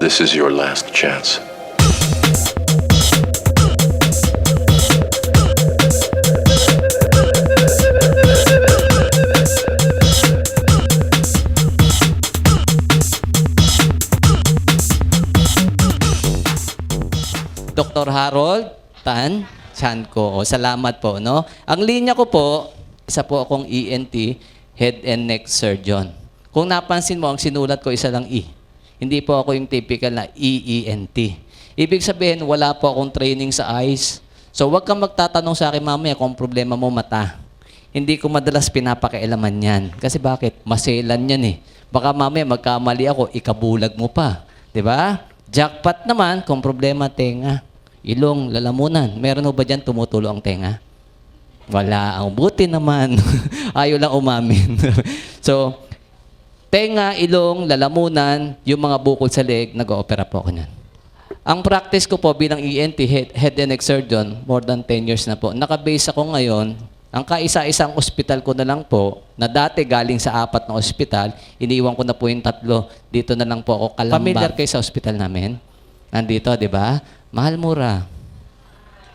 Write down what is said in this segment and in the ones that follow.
This is your last chance. Dr. Harold Tan Chanco. O, salamat po, no? Ang linya ko po, isa po akong ENT, Head and Neck Surgeon. Kung napansin mo, ang sinulat ko isa lang E. Hindi po ako yung typical na EENT. Ibig sabihin, wala po akong training sa eyes. So, huwag kang magtatanong sa akin mamaya kung problema mo mata. Hindi ko madalas pinapakialaman yan. Kasi bakit? Maselan yan eh. Baka mamaya magkamali ako, ikabulag mo pa. 'Di ba? Jackpot naman kung problema tenga. Ilong, lalamunan. Meron ho ba dyan tumutulo ang tenga? Wala. Ang buti naman. Ayaw lang umamin. So, tenga, ilong, lalamunan, yung mga bukol sa leeg, nag-oopera po ako niyan. Ang practice ko po bilang ENT, Head and Neck Surgeon, more than 10 years na po. Nakabase ako ngayon. Ang kaisa-isang ospital ko na lang po, na dati galing sa 4 na ospital, iniwan ko na po yung 3. Dito na lang po ako kalambag. Familiar kayo sa ospital namin? Nandito, di ba? Mahal, mura.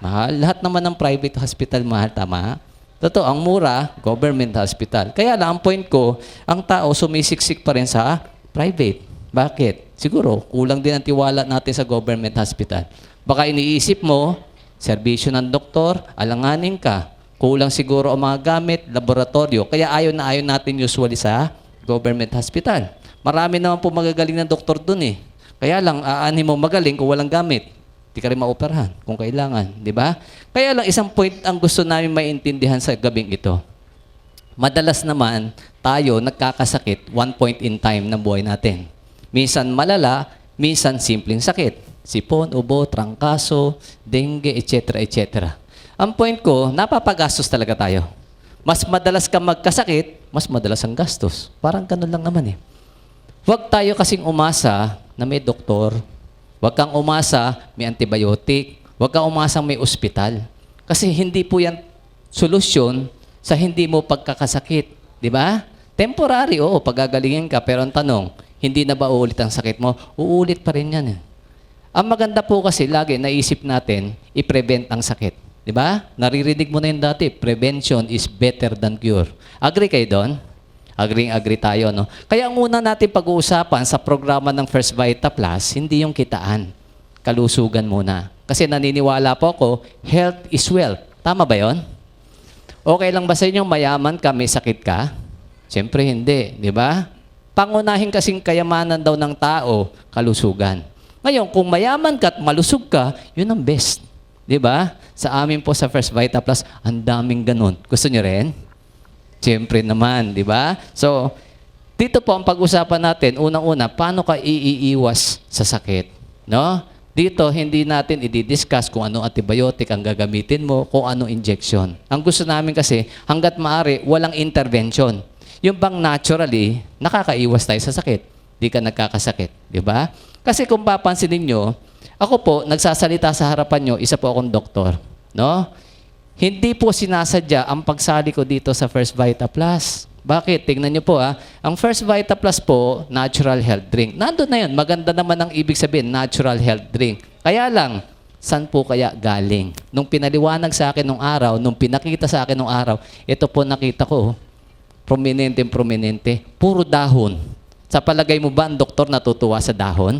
Mahal. Lahat naman ng private hospital mahal, tama? Totoo, ang mura, government hospital. Kaya lang, ang point ko, ang tao sumisiksik pa rin sa private. Bakit? Siguro, kulang din ang tiwala natin sa government hospital. Baka iniisip mo, serbisyo ng doktor, alanganin ka. Kulang siguro ang mga gamit, laboratorio. Kaya ayaw natin usually sa government hospital. Marami naman po magagaling na doktor dun eh. Kaya lang, aanhin mo magaling kung walang gamit. Di ka rin maoperahan kung kailangan. Di ba? Kaya lang, isang point ang gusto namin maintindihan sa gabing ito. Madalas naman, tayo nagkakasakit one point in time ng buhay natin. Minsan malala, minsan simpleng sakit. Sipon, ubo, trangkaso, dengue, etc. etc. Ang point ko, napapagastos talaga tayo. Mas madalas ka magkasakit, mas madalas ang gastos. Parang ganun lang naman eh. Huwag tayo kasing umasa na may doktor. Huwag kang umasa may antibiotic. Huwag kang umasa may ospital. Kasi hindi po yan solusyon sa hindi mo pagkakasakit. Di ba? Temporary, oo, pagagalingin ka. Pero ang tanong, hindi na ba uulit ang sakit mo? Uulit pa rin yan eh. Ang maganda po kasi, lagi naisip natin, i-prevent ang sakit. Di ba? Naririnig mo na yun dati, prevention is better than cure. Agree kayo doon? Agree tayo, no? Kaya ang una natin pag-uusapan sa programa ng First Vita Plus, hindi yung kitaan. Kalusugan muna. Kasi naniniwala po ako, health is wealth. Tama ba yon? Okay lang ba sa inyo mayaman ka, may sakit ka? Siyempre hindi, di ba? Pangunahin kasing kayamanan daw ng tao, kalusugan. Ngayon, kung mayaman ka at malusog ka, yun ang best. Di ba? Sa amin po sa First Vita Plus, ang daming ganun. Gusto nyo rin? Siyempre naman, di ba? So, dito po ang pag-usapan natin, unang-una, paano ka iiwas sa sakit? No? Dito, hindi natin i-discuss kung anong antibiotic ang gagamitin mo, kung anong injection. Ang gusto namin kasi, hanggat maaari, walang intervention. Yung bang naturally, nakakaiwas tayo sa sakit. Di ka nagkakasakit. Di ba? Kasi kung papansin ninyo, ako po, nagsasalita sa harapan nyo, isa po akong doktor. No? Hindi po sinasadya ang pagsali ko dito sa First Vita Plus. Bakit? Tingnan nyo po Ang First Vita Plus po, natural health drink. Nandun na yun. Maganda naman ang ibig sabihin, natural health drink. Kaya lang, saan po kaya galing? Nung pinaliwanag sa akin nung araw, nung pinakita sa akin nung araw, ito po nakita ko, prominente, puro dahon. Sa palagay mo ba ang doktor natutuwa sa dahon?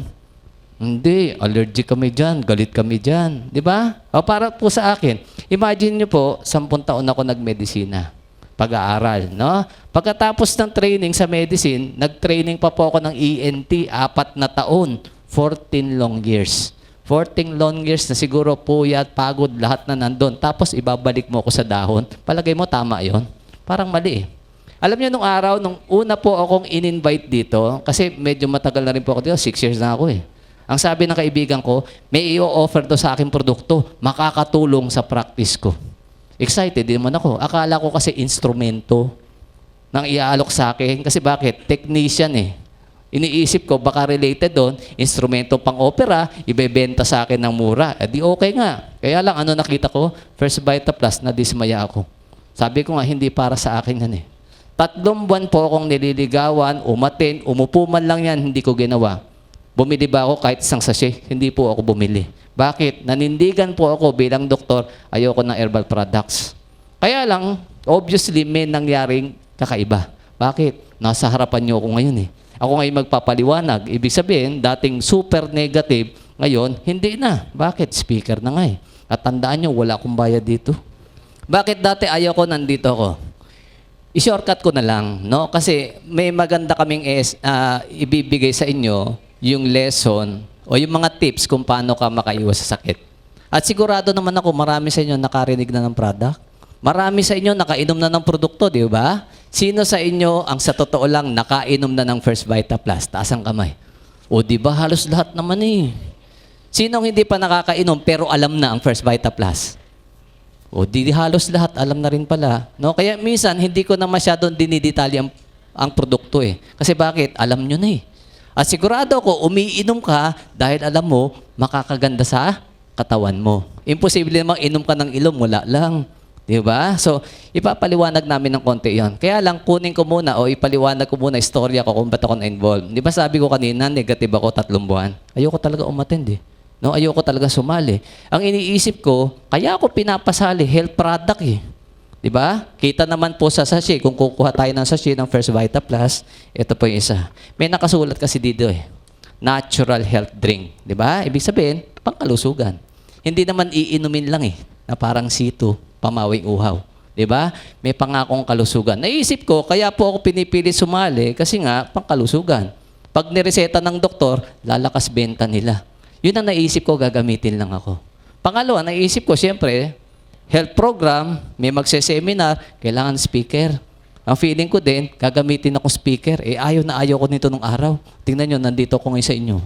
Hindi, allergic kami dyan, galit kami dyan. Di ba? O para po sa akin, imagine nyo po, 10 taon ako nagmedisina. Pag-aaral, no? Pagkatapos ng training sa medicine, nag-training pa po ako ng ENT, 4 na taon, 14 long years. 14 long years na siguro puyat, pagod, lahat na nandun. Tapos ibabalik mo ako sa dahon. Palagay mo, tama yon? Parang mali eh. Alam niyo, nung araw, nung una po akong in-invite dito, kasi medyo matagal na rin po ako dito, 6 years na ako eh. Ang sabi ng kaibigan ko, may i-offer to sa aking produkto, makakatulong sa practice ko. Excited din naman ako. Akala ko kasi instrumento nang iaalok sa akin. Kasi bakit? Technician eh. Iniisip ko, baka related doon, instrumento pang opera, ibebenta sa akin ng mura. Eh di okay nga. Kaya lang, ano nakita ko? First Vita Plus, nadismaya ako. Sabi ko nga, hindi para sa akin yan eh. 3 buwan po akong nililigawan, umatin, umupo man lang yan, hindi ko ginawa. Bumili ba ako kahit isang sachet? Hindi po ako bumili. Bakit? Nanindigan po ako bilang doktor, ayoko ng herbal products. Kaya lang, obviously, may nangyaring kakaiba. Bakit? Nasa harapan niyo ako ngayon eh. Ako ngayon magpapaliwanag. Ibig sabihin, dating super negative, ngayon, hindi na. Bakit? Speaker na nga eh. At tandaan niyo, wala akong bayad dito. Bakit dati ayoko nandito ako? I-shortcut ko na lang, no? Kasi may maganda kaming ibibigay sa inyo yung lesson o yung mga tips kung paano ka makaiwas sa sakit. At sigurado naman ako, marami sa inyo nakarinig na ng product. Marami sa inyo nakainom na ng produkto, di ba? Sino sa inyo ang sa totoo lang nakainom na ng First Vita Plus? Taas ang kamay. O di ba halos lahat naman eh. Sinong hindi pa nakakainom pero alam na ang First Vita Plus? O di halos lahat alam na rin pala. No? Kaya minsan hindi ko na masyadong dinidetalye ang produkto eh. Kasi bakit? Alam nyo na eh. At sigurado ko, umiinom ka dahil alam mo, makakaganda sa katawan mo. Imposible namang inom ka ng ilong, wala lang. Di ba? So, ipapaliwanag namin ng konti yon. Kaya lang, kunin ko muna o ipaliwanag ko muna istorya ko kung ba't ako na-involved. Di ba sabi ko kanina, negative ako 3 buwan. Ayoko talaga umattend eh. No, ayoko talaga sumali. Ang iniisip ko, kaya ako pinapasali, health product eh. Di ba? Kita naman po sa sachet, kung kukuha tayo ng sachet ng First Vita Plus, ito po yung isa. May nakasulat kasi dito eh. Natural health drink. Di ba? Ibig sabihin, pangkalusugan. Hindi naman iinumin lang eh, na parang C2, pamawing uhaw. Di ba? May pangakong kalusugan. Naisip ko, kaya po ako pinipili sumali kasi nga, pangkalusugan. Pag nireseta ng doktor, lalakas benta nila. Yun ang naisip ko, gagamitin lang ako. Pangalawa, naisip ko, siyempre, health program, may magse-seminar, kailangan speaker. Ang feeling ko din, gagamitin akong speaker. Eh, ayaw ko nito nung araw. Tingnan nyo, nandito ako ngayon sa inyo.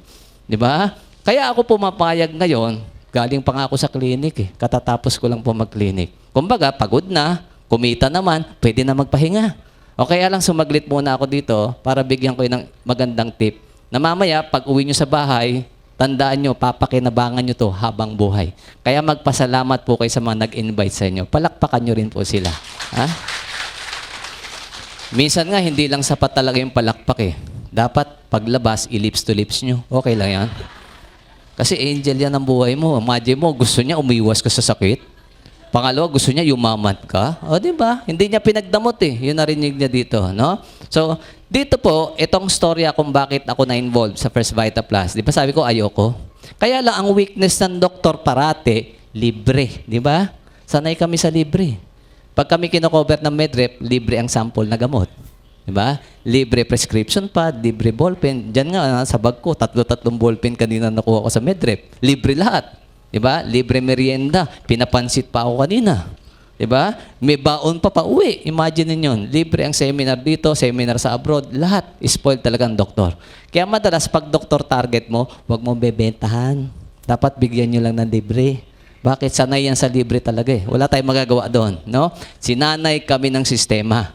Di ba? Kaya ako pumapayag ngayon, galing pa nga ako sa clinic eh. Katatapos ko lang po mag-clinic. Kumbaga, pagod na, kumita naman, pwede na magpahinga. O kaya lang sumaglit muna ako dito para bigyan ko ng magandang tip. Na mamaya, pag uwi nyo sa bahay, tandaan nyo, papakinabangan nyo to habang buhay. Kaya magpasalamat po kayo sa mga nag-invite sa inyo. Palakpakan nyo rin po sila. Ha? Minsan nga, hindi lang sapat talaga yung palakpak eh. Dapat paglabas, i-lips to lips nyo. Okay lang yan. Kasi angel yan ang buhay mo. Imagine mo, gusto niya umiwas ka sa sakit. Pangalawa, gusto niya yumaman ka. O, di ba? Hindi niya pinagdamot eh. Yun narinig niya dito, no? So, dito po, itong storya kung bakit ako na-involved sa First Vita Plus. Di ba sabi ko, ayoko. Kaya lang, ang weakness ng doktor parate, libre. Di ba? Sanay kami sa libre. Pag kami kinocover ng Medrep, libre ang sample na gamot. Di ba? Libre prescription pad, libre ballpen. Diyan nga, sa bag ko, 3 ballpen kanina nakuha ko sa Medrep. Libre lahat. Di ba? Libre merienda. Pinapansit pa ako kanina. Diba? May baon pa uwi. Imagine ninyo, libre ang seminar dito, seminar sa abroad, lahat. Spoiled talaga ang doktor. Kaya madalas, pag doktor target mo, huwag mo bebentahan. Dapat bigyan nyo lang ng libre. Bakit? Sanay yan sa libre talaga eh. Wala tayong magagawa doon. No? Sinanay kami ng sistema.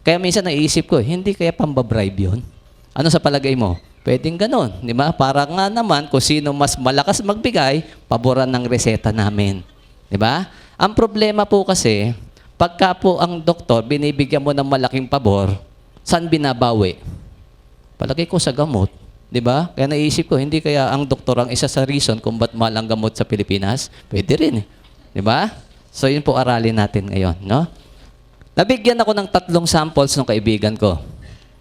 Kaya minsan naisip ko, hindi kaya pambabribe yun? Ano sa palagay mo? Pwedeng ganun. Di ba? Para nga naman, kung sino mas malakas magbigay, paboran ng reseta namin. Di ba? Ang problema po kasi, pagka po ang doktor, binibigyan mo ng malaking pabor, saan binabawi? Palagay ko sa gamot. Di ba? Kaya naisip ko, hindi kaya ang doktor ang isa sa reason kung ba't mahal ang gamot sa Pilipinas? Pwede rin. Di ba? So yun po aralin natin ngayon. No? Nabigyan ako ng 3 samples ng kaibigan ko.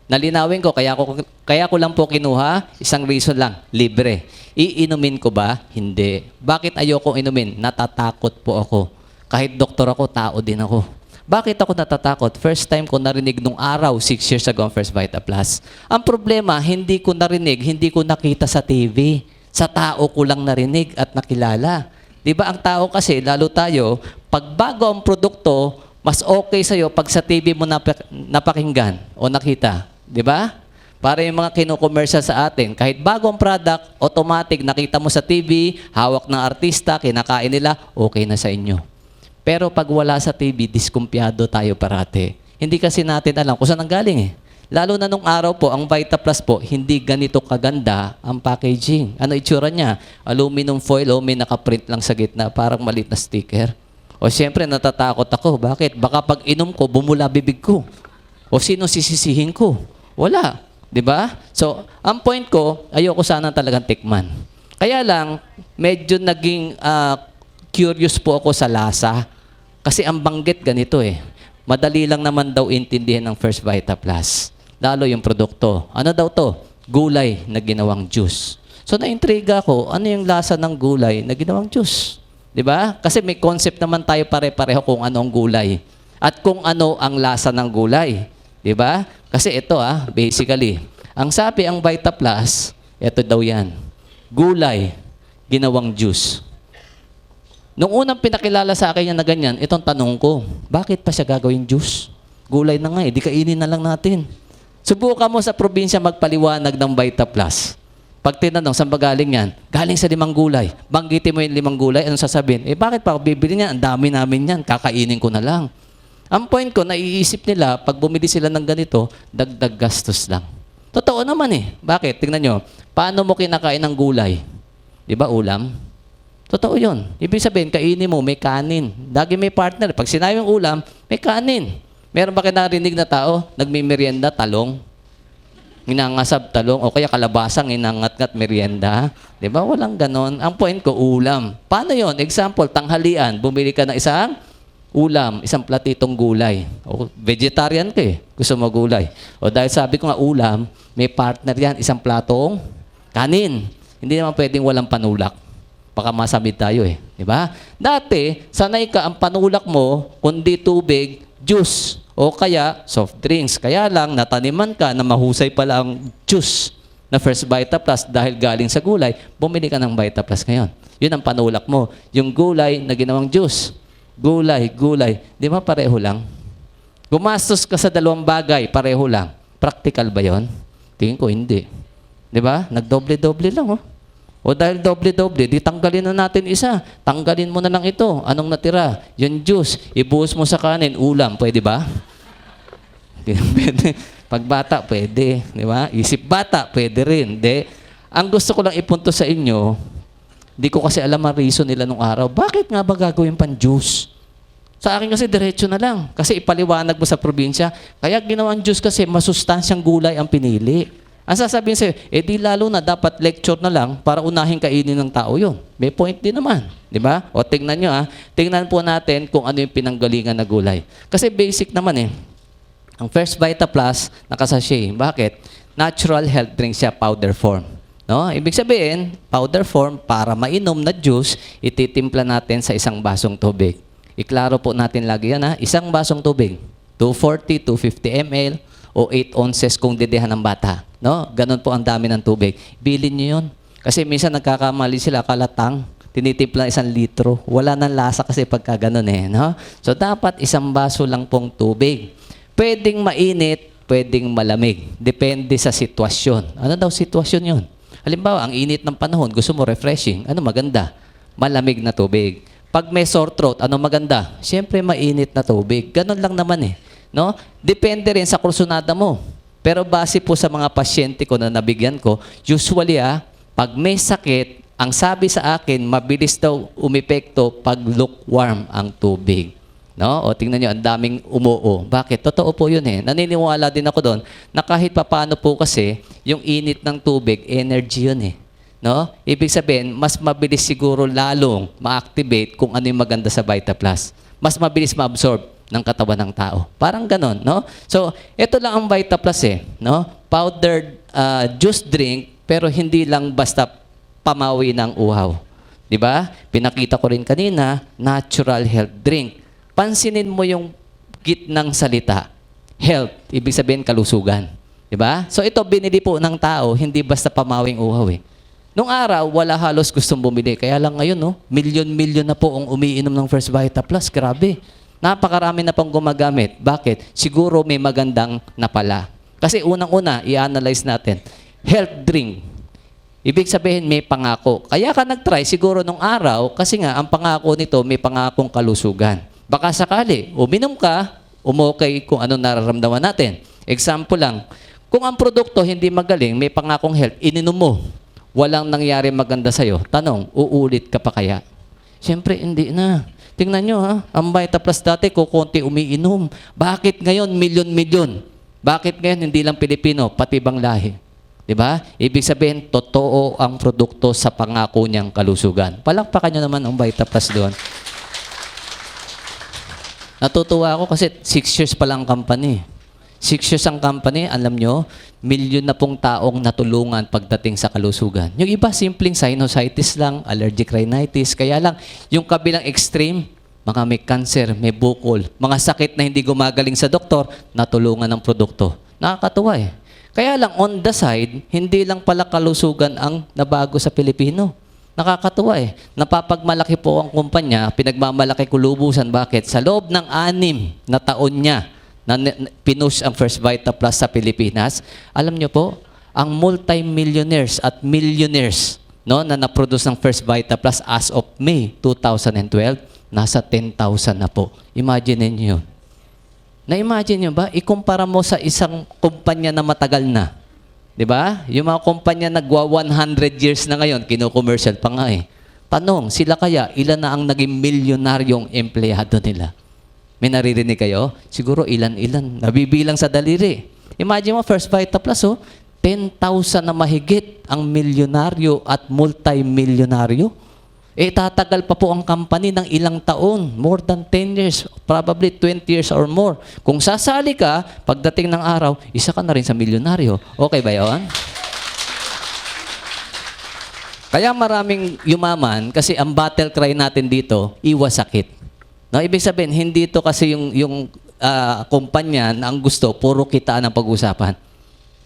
Nalinawin ko, kaya ko lang po kinuha, isang reason lang, libre. Iinumin ko ba? Hindi. Bakit ayoko inumin? Natatakot po ako. Kahit doktor ako, tao din ako. Bakit ako natatakot? First time ko narinig nung araw, 6 years ago, ang First Vita Plus. Ang problema, hindi ko narinig, hindi ko nakita sa TV. Sa tao ko lang narinig at nakilala. Di ba ang tao kasi, lalo tayo, pag bago ang produkto, mas okay sa'yo pag sa TV mo napakinggan o nakita. Di ba? Para yung mga kino-commercial sa atin, kahit bagong product, automatic nakita mo sa TV, hawak ng artista, kinakain nila, okay na sa inyo. Pero pag wala sa TV, diskumpiyado tayo parate. Hindi kasi natin alam kung saan ang galing eh. Lalo na nung araw po, ang Vita Plus po, hindi ganito kaganda ang packaging. Ano itsura niya? Aluminum foil o may nakaprint lang sa gitna, parang maliit na sticker. O siyempre, natatakot ako. Bakit? Baka pag inom ko, bumula bibig ko. O sino sisisihin ko? Wala. 'Di ba? So, ang point ko, ayoko sana talagang tikman. Kaya lang, medyo naging curious po ako sa lasa. Kasi ang banggit ganito eh. Madali lang naman daw intindihin ng First Vita Plus. Lalo yung produkto. Ano daw to? Gulay na ginawang juice. So, naintriga ako, ano yung lasa ng gulay na ginawang juice? 'Di ba? Kasi may concept naman tayo pare-pareho kung ano ang gulay. At kung ano ang lasa ng gulay. 'Di ba? Kasi ito basically, ang sabi ang Vita Plus, ito daw yan. Gulay, ginawang juice. Nung unang pinakilala sa akin yan na ganyan, itong tanong ko, bakit pa siya gagawing juice? Gulay na nga di kainin na lang natin. Subukan mo sa probinsya magpaliwanag ng Vita Plus. Pag tinanong, saan ba galing yan? Galing sa 5 gulay. Banggitin mo yung 5 gulay, anong sasabihin? Bakit pa ako bibili niyan? Ang dami namin yan, kakainin ko na lang. Ang point ko, naiisip nila, pag bumili sila ng ganito, dagdag gastos lang. Totoo naman Bakit? Tingnan nyo, paano mo kinakain ng gulay? Di ba ulam? Totoo yun. Ibig sabihin, kainin mo, may kanin. Lagi may partner. Pag sinabi yung ulam, may kanin. Meron ba kayo narinig na tao, nagmimerienda, talong? Inangasab talong o kaya kalabasang inangat-ngat merienda. Di ba? Walang ganon. Ang point ko, ulam. Paano yon? Example, tanghalian. Bumili ka ng isang ulam, isang platitong gulay. O vegetarian ka gusto mo gulay. O dahil sabi ko nga ulam, may partner yan, isang platong kanin. Hindi naman pwedeng walang panulak. Baka masamid tayo Di ba? Dati, sanay ka ang panulak mo, kundi tubig, juice. O kaya, soft drinks. Kaya lang, nataniman ka na mahusay pala ang juice na First Vita Plus dahil galing sa gulay, bumili ka ng Vita Plus ngayon. Yun ang panulak mo. Yung gulay na ginawang juice. Gulay. Di ba pareho lang? Gumastos ka sa 2 bagay, pareho lang. Practical ba yon? Tingin ko, hindi. Di ba? Nagdoble-doble lang O dahil doble-doble, di tanggalin na natin isa. Tanggalin mo na lang ito. Anong natira? Yung juice. Ibuhos mo sa kanin. Ulam. Pwede ba? Pwede. Pag bata, pwede. Di ba? Isip bata, pwede rin. Di. Ang gusto ko lang ipunto sa inyo, di ko kasi alam ang reason nila nung araw. Bakit nga ba gagawin pang juice? Sa akin kasi diretso na lang. Kasi ipaliwanag mo sa probinsya. Kaya ginawang juice kasi masustansyang gulay ang pinili. Ang sasabihin sa'yo, di lalo na dapat lecture na lang para unahin kainin ng tao yun. May point din naman. Di ba? O tingnan nyo tingnan po natin kung ano yung pinanggalingan na gulay. Kasi basic naman Ang First Vita Plus, nakasashay. Bakit? Natural health drink siya, powder form. No? Ibig sabihin, powder form, para mainom na juice, ititimpla natin sa isang basong tubig. Iklaro po natin lagi yan Isang basong tubig. 240, 250 ml o 8 ounces kung didihan ng bata. No? Ganon po ang dami ng tubig. Bilin nyo yun. Kasi minsan nagkakamali sila, kalatang. Tinitimpla 1 litro. Wala nang lasa kasi pagka ganon no? So dapat 1 baso lang pong tubig. Pwedeng mainit, pwedeng malamig. Depende sa sitwasyon. Ano daw sitwasyon yun? Halimbawa, ang init ng panahon, gusto mo refreshing. Ano maganda? Malamig na tubig. Pag may sore throat, ano maganda? Siyempre, mainit na tubig. Ganon lang naman no? Depende rin sa kursunada mo. Pero base po sa mga pasyente ko na nabigyan ko, usually pag may sakit, ang sabi sa akin, mabilis daw umepekto pag lukewarm ang tubig. No? O tingnan nyo, ang daming umuo. Bakit? Totoo po yun Naniniwala din ako doon na kahit papaano po kasi, yung init ng tubig, energy yun No? Ibig sabihin, mas mabilis siguro lalong ma-activate kung ano yung maganda sa Vita Plus. Mas mabilis ma-absorb ng katawan ng tao. Parang ganon, no? So, ito lang ang Vita Plus no? Powdered juice drink, pero hindi lang basta pamawi ng uhaw. Di ba? Pinakita ko rin kanina, natural health drink. Pansinin mo yung gitnang salita. Health, ibig sabihin kalusugan. Di ba? So, ito binili po ng tao, hindi basta pamawing uhaw Nung araw, wala halos gustong bumili. Kaya lang ngayon, milyon-milyon na po ang umiinom ng First Vita Plus. Grabe. Napakarami na pong gumagamit. Bakit? Siguro may magandang napala. Kasi unang-una, i-analyze natin. Health drink. Ibig sabihin, may pangako. Kaya ka nag-try siguro nung araw kasi nga, ang pangako nito, may pangakong kalusugan. Baka sakali, uminom ka, umokay kung ano nararamdaman natin. Example lang, kung ang produkto hindi magaling, may pangakong health, ininom mo, walang nangyari maganda sa'yo. Tanong, uulit ka pa kaya? Siyempre, hindi na. Tingnan nyo ang Vita Plus dati, kukunti umiinom. Bakit ngayon, milyon-milyon? Bakit ngayon hindi lang Pilipino, pati ibang lahi? 'Di ba? Ibig sabihin, totoo ang produkto sa pangako niyang kalusugan. Palakpakan niyo naman ang Vitaplus doon. Natutuwa ako kasi 6 years pa lang ang company. 6 years ang company, alam nyo, milyon na pong taong natulungan pagdating sa kalusugan. Yung iba, simpleng sinusitis lang, allergic rhinitis. Kaya lang, yung kabilang extreme, mga may cancer, may bukol, mga sakit na hindi gumagaling sa doktor, natulungan ng produkto. Nakakatuwa eh. Kaya lang, on the side, hindi lang pala kalusugan ang nabago sa Pilipino. Nakakatuwa eh. Napapagmalaki po ang kumpanya, pinagmamalaki kulubusan. Bakit? Sa loob ng 6 na taon niya na pinush ang First Vitaplus sa Pilipinas, alam niyo po, ang multi-millionaires at millionaires na na-produce ng First Vitaplus as of May 2012, nasa 10,000 na po. Imagine niyo yun. Na-imagine nyo ba? Ikumpara mo sa isang kumpanya na matagal na. Di ba? Yung mga kumpanya nagwa 100 years na ngayon, kino-commercial pa nga eh. Tanong, sila kaya, ilan na ang naging milyonaryong empleyado nila? May naririnig kayo? Siguro ilan-ilan. Nabibilang sa daliri. Imagine mo, First Vitaplus, 10,000 na mahigit ang milyonaryo at multi-milyonaryo. Tatagal pa po ang company ng ilang taon. More than 10 years. Probably 20 years or more. Kung sasali ka, pagdating ng araw, isa ka na rin sa milyonaryo. Okay ba yun? Kaya maraming yumaman kasi ang battle cry natin dito, iwas sakit. No, ibig sabihin, hindi ito kasi yung kumpanya na ang gusto, puro kitaan ang pag-usapan.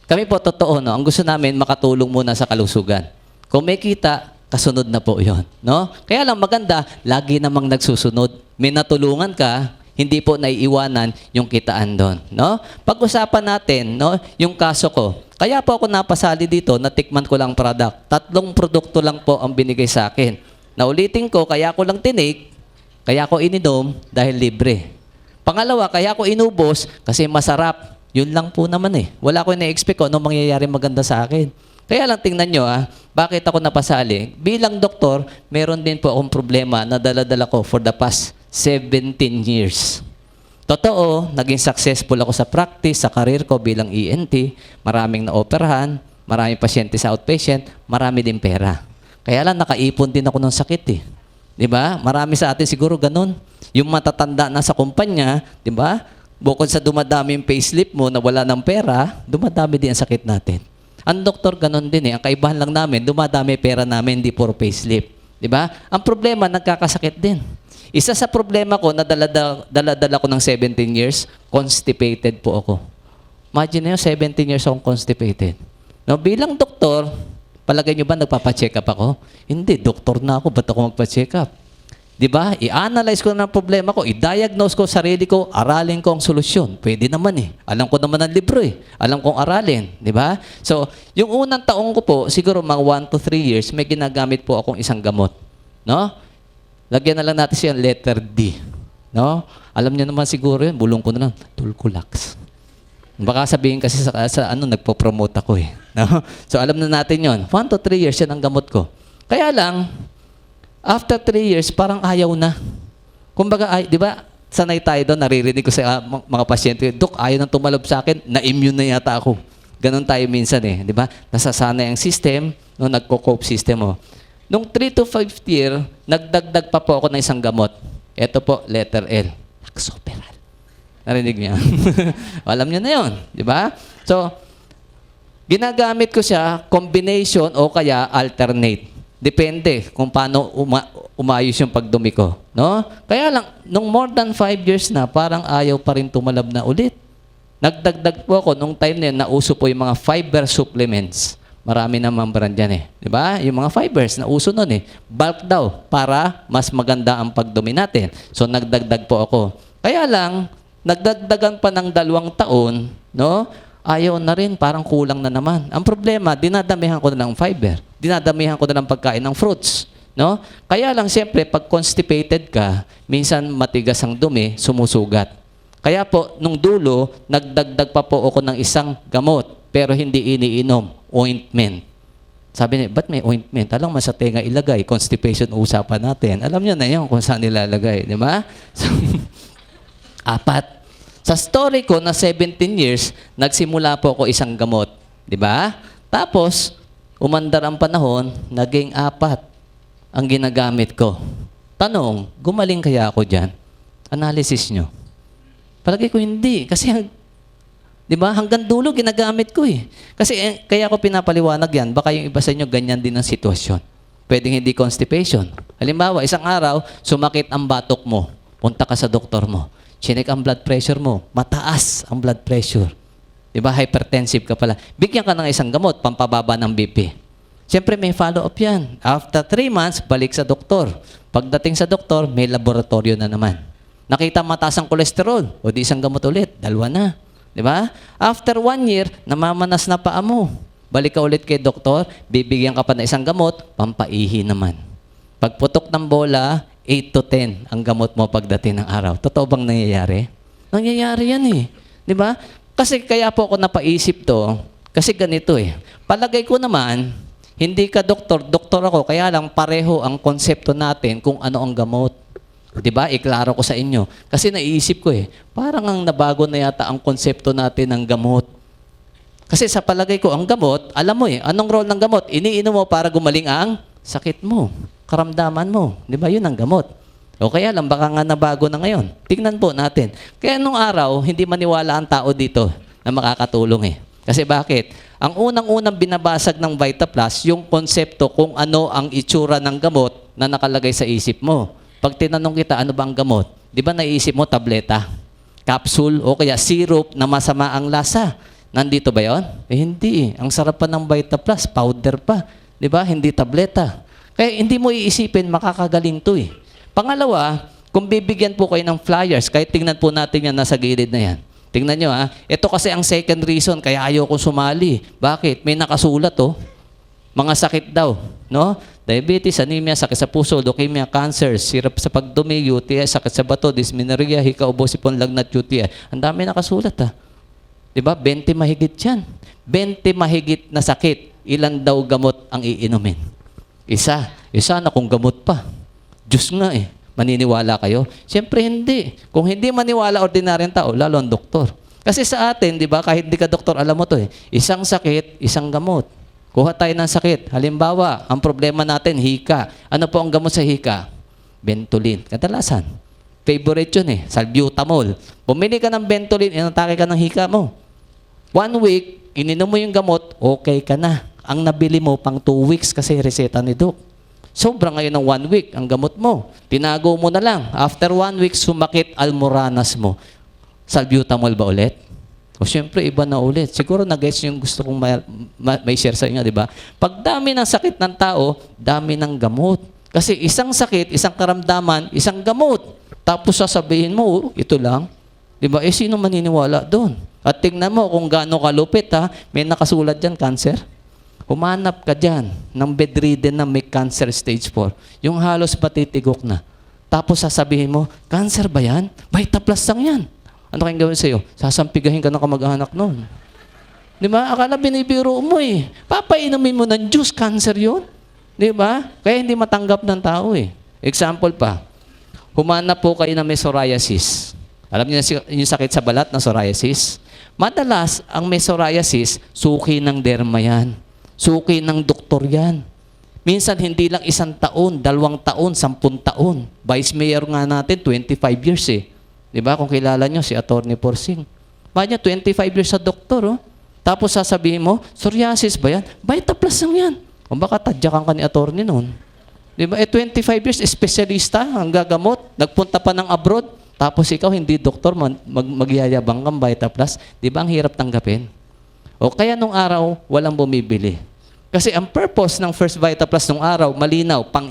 Kami po, totoo, no? Ang gusto namin, makatulong muna sa kalusugan. Kung may kita, kasunod na po yon, no? Kaya lang maganda, lagi namang nagsusunod. May natulungan ka, hindi po naiiwanan yung kitaan doon, no? Pag-usapan natin, no, yung kaso ko. Kaya po ako napasali dito, natikman ko lang product. 3 produkto lang po ang binigay sa akin. Naulitin ko, kaya ko lang tinik, kaya ko ininom dahil libre. Pangalawa, kaya ko inubos kasi masarap. Yun lang po naman eh. Wala ko na-expect ko anong mangyayari maganda sa akin. Kaya lang tingnan nyo bakit ako napasali? Bilang doktor, meron din po akong problema na dala-dala ko for the past 17 years. Totoo, naging successful ako sa practice, sa career ko bilang ENT. Maraming na-operahan, maraming pasyente sa outpatient, marami din pera. Kaya lang nakaipon din ako ng sakit eh. Di ba? Marami sa atin siguro ganun. Yung matatanda na sa kumpanya, di ba? Bukod sa dumadami yung payslip mo na wala ng pera, dumadami din ang sakit natin. Ang doktor ganun din eh. Ang kaibahan lang namin, dumadami pera namin, hindi puro payslip. Di ba? Ang problema, nagkakasakit din. Isa sa problema ko na dala-dala ko ng 17 years, constipated po ako. Imagine nyo, 17 years akong constipated. No, bilang doktor, palagay nyo ba nagpapacheck up ako? Hindi, doktor na ako, ba't ako magpa-check up? Di ba? I-analyze ko na ang problema ko, i-diagnose ko sarili ko, aralin ko ang solusyon. Pwede naman eh. Alam ko naman ang libro eh. Alam kong aralin. Di ba? So, yung unang taong ko po, siguro mga 1 to 3 years, may ginagamit po akong isang gamot. No? Lagyan na lang natin siya letter D. No? Alam niyo naman siguro yun, bulong ko na lang, Tulcolax. Baka sabihin kasi sa nagpo-promote ako eh. No? So, alam na natin yon. 1 to 3 years yan ang gamot ko. Kaya lang, after 3 years, parang ayaw na. Kumbaga, di ba, sanay tayo doon, naririnig ko sa mga pasyente, Dok, ayaw nang tumalab sa akin, na-immune na yata ako. Ganon tayo minsan eh, di ba? Nasasanay ang system, no, nagko-cope system mo. Nung 3 to 5th year, nagdagdag pa po ako ng isang gamot. Ito po, letter L. Laxoperal. Narinig niya? Alam niyo na yun, di ba? So, ginagamit ko siya, combination o kaya alternate. Depende kung paano umayos yung pagdumi ko. No? Kaya lang, nung more than 5 years na, parang ayaw pa rin tumalab na ulit. Nagdagdag po ako, nung time na yun, nauso po yung mga fiber supplements. Marami naman brand yan eh. Di ba? Yung mga fibers, nauso nun eh. Bulk daw, para mas maganda ang pagdumi natin. So, nagdagdag po ako. Kaya lang, nagdagdagan pa ng 2 taon, no? Ayaw na rin, parang kulang na naman. Ang problema, dinadamihan ko na ng fiber. Dinadamihan ko na ng pagkain ng fruits. No? Kaya lang, siyempre, pag constipated ka, minsan matigas ang dumi, sumusugat. Kaya po, nung dulo, nagdagdag pa po ako ng isang gamot, pero hindi iniinom, ointment. Sabi niya, ba't may ointment? Alam mo, sa tenga ilagay, constipation usapan natin. Alam niyo na yun kung saan nilalagay, di ba? So, 4. Sa story ko na 17 years, nagsimula po ako isang gamot. Di ba? Tapos, umandar ang panahon, naging 4 ang ginagamit ko. Tanong, gumaling kaya ako dyan? Analysis nyo. Palagi ko hindi. Kasi, di ba, hanggang dulo ginagamit ko eh. Kasi kaya ko pinapaliwanag yan, baka yung iba sa inyo ganyan din ang sitwasyon. Pwedeng hindi constipation. Halimbawa, isang araw, sumakit ang batok mo. Punta ka sa doktor mo. Chinek ang blood pressure mo. Mataas ang blood pressure. Di ba? Hypertensive ka pala. Bigyan ka ng isang gamot, pampababa ng BP. Siyempre, may follow-up yan. After 3 months, balik sa doktor. Pagdating sa doktor, may laboratorio na naman. Nakita mataas ang kolesterol. O di isang gamot ulit. 2 na. Di ba? After 1 year, namamanas na paa mo. Balik ka ulit kay doktor, bibigyan ka pa ng isang gamot, pampaihi naman. Pagputok ng bola, 8 to 10 ang gamot mo pagdating ng araw. Totoo bang nangyayari? Nangyayari yan eh. Di ba? Kasi kaya po ako napaisip to, kasi ganito eh. Palagay ko naman, hindi ka doktor, doktor ako, kaya lang pareho ang konsepto natin kung ano ang gamot. Di ba? Iklaro ko sa inyo. Kasi naiisip ko eh, parang ang nabago na yata ang konsepto natin ng gamot. Kasi sa palagay ko, ang gamot, alam mo eh, anong role ng gamot? Iniinom mo para gumaling ang sakit mo, karamdaman mo. Di ba? Yun ang gamot. O kaya lang, baka nga nabago na ngayon. Tingnan po natin. Kaya nung araw, hindi maniwala ang tao dito na makakatulong eh. Kasi bakit? Ang unang-unang binabasag ng VitaPlus, yung konsepto kung ano ang itsura ng gamot na nakalagay sa isip mo. Pag tinanong kita, ano ba ang gamot? Di ba naiisip mo tableta, capsule, o kaya syrup na masama ang lasa? Nandito ba yon? Eh hindi eh. Ang sarap pa ng VitaPlus, powder pa. Di ba? Hindi tableta. Kaya hindi mo iisipin, makakagaling to eh. Pangalawa, kung bibigyan po kayo ng flyers, kahit tingnan po natin yan nasa gilid na yan. Tingnan nyo ha. Ito kasi ang second reason kaya ayoko sumali. Bakit? May nakasulat oh. Mga sakit daw. No? Diabetes, anemia, sakit sa puso, leukemia, cancer, sirap sa pagdumi, UTI, sakit sa bato, dysmenorrhea, hika-ubo, sipon, lagnat, UTI. Ang dami nakasulat ha. Diba? 20 mahigit yan. 20 mahigit na sakit. Ilan daw gamot ang iinumin? Isa. Isa na kung gamot pa. Diyos nga eh. Maniniwala kayo? Siyempre hindi. Kung hindi maniwala ordinaryong tao, lalo ang doktor. Kasi sa atin, di ba, kahit hindi ka doktor, alam mo to eh. Isang sakit, isang gamot. Kuha tayo ng sakit. Halimbawa, ang problema natin, hika. Ano po ang gamot sa hika? Ventolin. Kadalasan. Favorite yun eh. Salbutamol. Bumili ka ng Ventolin, inatake ka ng hika mo. 1 week, ininom mo yung gamot, okay ka na. Ang nabili mo pang 2 weeks kasi reseta ni Doc. Sobra ngayon ng 1 week ang gamot mo. Tinago mo na lang. After 1 week, sumakit almoranas mo. Salbutamol ba ulit? O siyempre, iba na ulit. Siguro na-guess yung gusto kong may share sa inyo, di ba? Pag dami ng sakit ng tao, dami ng gamot. Kasi isang sakit, isang karamdaman, isang gamot. Tapos sasabihin mo, ito lang. Di ba? Eh, sino maniniwala doon? At tingnan mo kung gaano kalupit, ha? May nakasulat dyan, cancer. Humanap ka dyan ng bedridden na may cancer stage 4. Yung halos patitigok na. Tapos sasabihin mo, cancer ba yan? VitaPlus lang yan. Ano kayong gawin sa'yo? Sasampigahin ka ng kamag-anak noon. Di ba? Akala binibiro mo eh. Papainumin mo ng juice, cancer yun. Di ba? Kaya hindi matanggap ng tao eh. Example pa, humanap po kayo na may psoriasis. Alam niyo yung sakit sa balat na psoriasis? Madalas, ang may psoriasis, suki ng derma yan. Suki ng doktor yan. Minsan, hindi lang 1 taon, 2 taon, 10 taon. Vice Mayor nga natin, 25 years eh. Di ba? Kung kilala nyo, si Atty. Porsing. Manya, 25 years sa doktor, oh. Tapos sasabihin mo, psoriasis ba yan? VitaPlus lang yan. O baka tadyakan ka ni attorney noon. Di ba? 25 years, espesyalista, ang gagamot. Nagpunta pa ng abroad. Tapos ikaw, hindi doktor, magyayabang kang VitaPlus. Di ba? Ang hirap tanggapin. O kaya nung araw, walang bumibili. Kasi ang purpose ng First VitaPlus nung araw, malinaw, pang